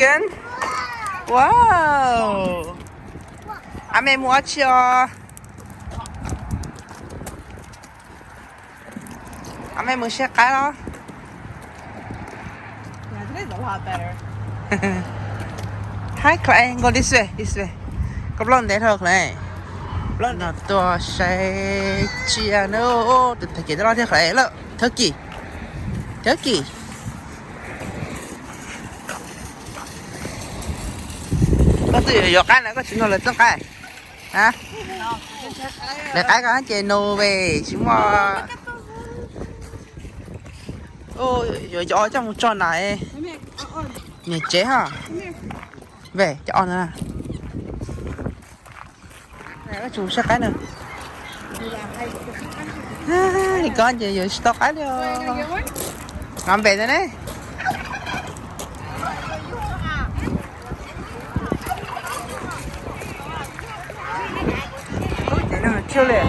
again. Wow. Anh em mua chưa? Anh em mua xe cái đó. Yeah, today's a lot better. Hi, Clay. Go this way. This way. Có blonde đấy thôi, Clay. Nó to xe chia nữa. Từ thời kỳ đó thì Clay lợ. Turkey. Turkey. Có từ giờ cái này có chuyện là tất cái. Hả? Để cái chơi nô về chúng mà. Ôi, rồi trong một tròn này. Nhà chế hả? Về cho on nữa. Này có chủ xe cái nữa. Thì con giờ giờ stock cái luôn. Làm về rồi đấy. Để nó chill liền.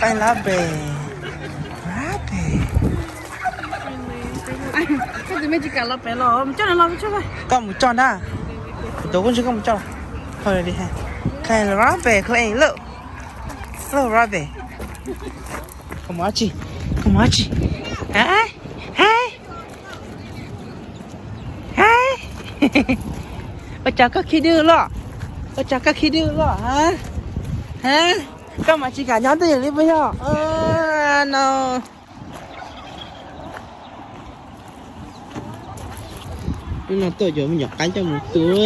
Cái lá bè. Lá bè. Cái gì mấy chị cả lắp bé lo, cho nó lo cho vậy. Con một tròn đó. Tôi cũng chưa có một tròn. Thôi đi ha. Cái lá bè cái này lợ. Lợ lá bè. Không má chị. Không má chị. Hả? Hả? Hả? Ôi chào các khi đưa lo. Ôi chào các khi đưa lo hả? Hả? Các mà chị cả nhóm tới đi bây giờ. No. Nhưng mà tôi giờ mình nhặt cái cho một túi.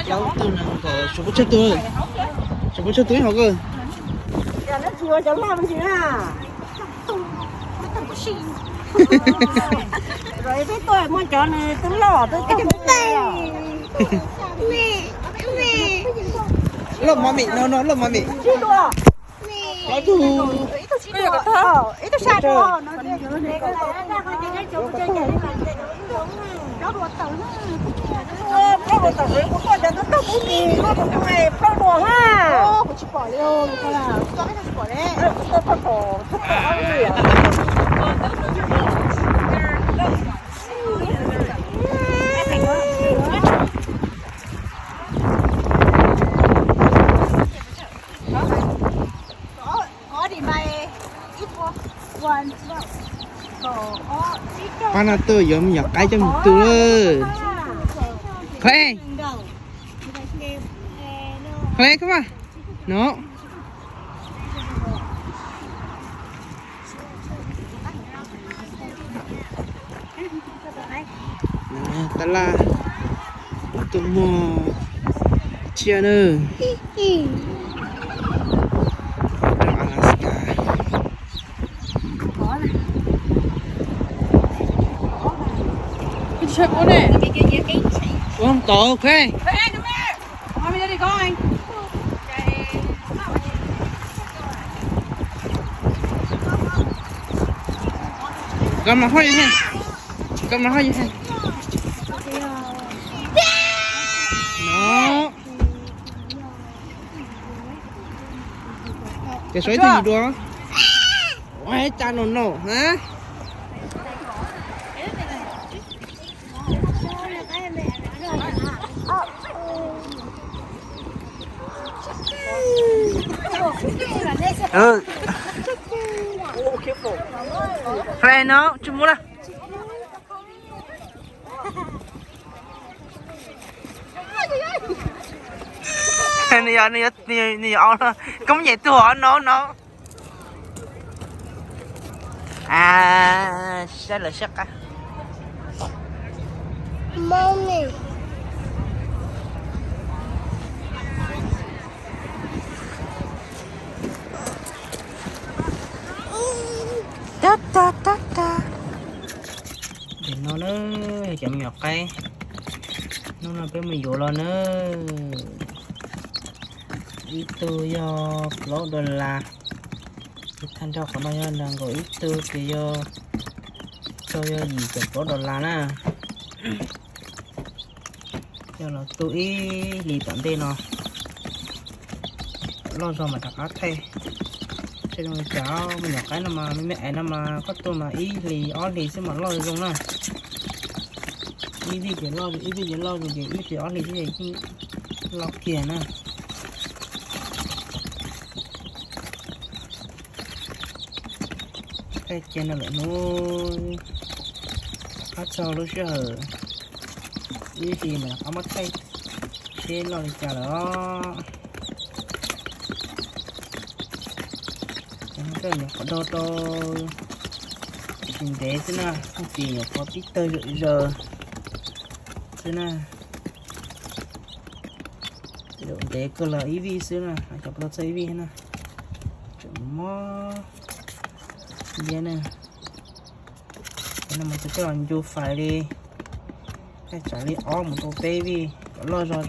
Lâu tôi nè có số bút chất túi. Số bút chất túi học cơ. Giờ nó chua cho làm gì à? Rồi biết tôi muốn cho này tôi lo tôi cái tay. Mẹ. Lộn mà mị, nó lộn mà mị. Chi đùa. Nó thu. Cái gì đó? Ít xa đùa. Nó cái này ra khỏi cái chỗ chơi nhảy mà. Nó đùa tử. Nó đùa tử cũng có cho nó tóc gì. Nó đùa này, nó đùa ha. Ô, chị bỏ liêu coi là. Có cái gì bỏ đấy. Tôi bỏ đi à. Con tôi giờ mình nhặt cái cho một túi. Khoe. Khoe come on. No. Nè, là tụi mò chia nữa. Alaska. Chơi bố này. Không tổ ok. Ê, come here. How many are you going? Cầm nó hơi hen. Cầm nó hơi hen. Nó. Cái xoáy gì đó? Ôi, cha nó nổ hả? Ừ. Rồi nó, chú mua nào. Này nó cũng vậy tôi nó. À, sẽ là sắc á. Mommy. Ta. Để nó nữa, chậm nhọt cây. Nó là cái mình dụ lo nữa. Itu yo $10. Thanh cho cảm ơn đang gọi itu thì yo cho yo gì chục $10 nè. Cho nó tụi lì tận tên nó. lo rồi mà đặt thay cho nên cháu mình nhỏ cái nào mà mẹ nào mà có tôi mà ý thì ó thì sẽ mà lo được không nè ý thì lo thì ý thì lo rồi thì ý thì ó thì cái lo kia nè cái trên này nó phát cho nó chưa ý thì mà có mất thay trên lo thì chả đó cái nhỏ có đo đo mình để thế nào không chỉ nhỏ có tí tơi giờ thế nào để cơ là EV xíu nè chọc lột EV nè chọn mó vậy nè mình sẽ chọn vô phải đi cái trả lý ó một tô baby lo rồi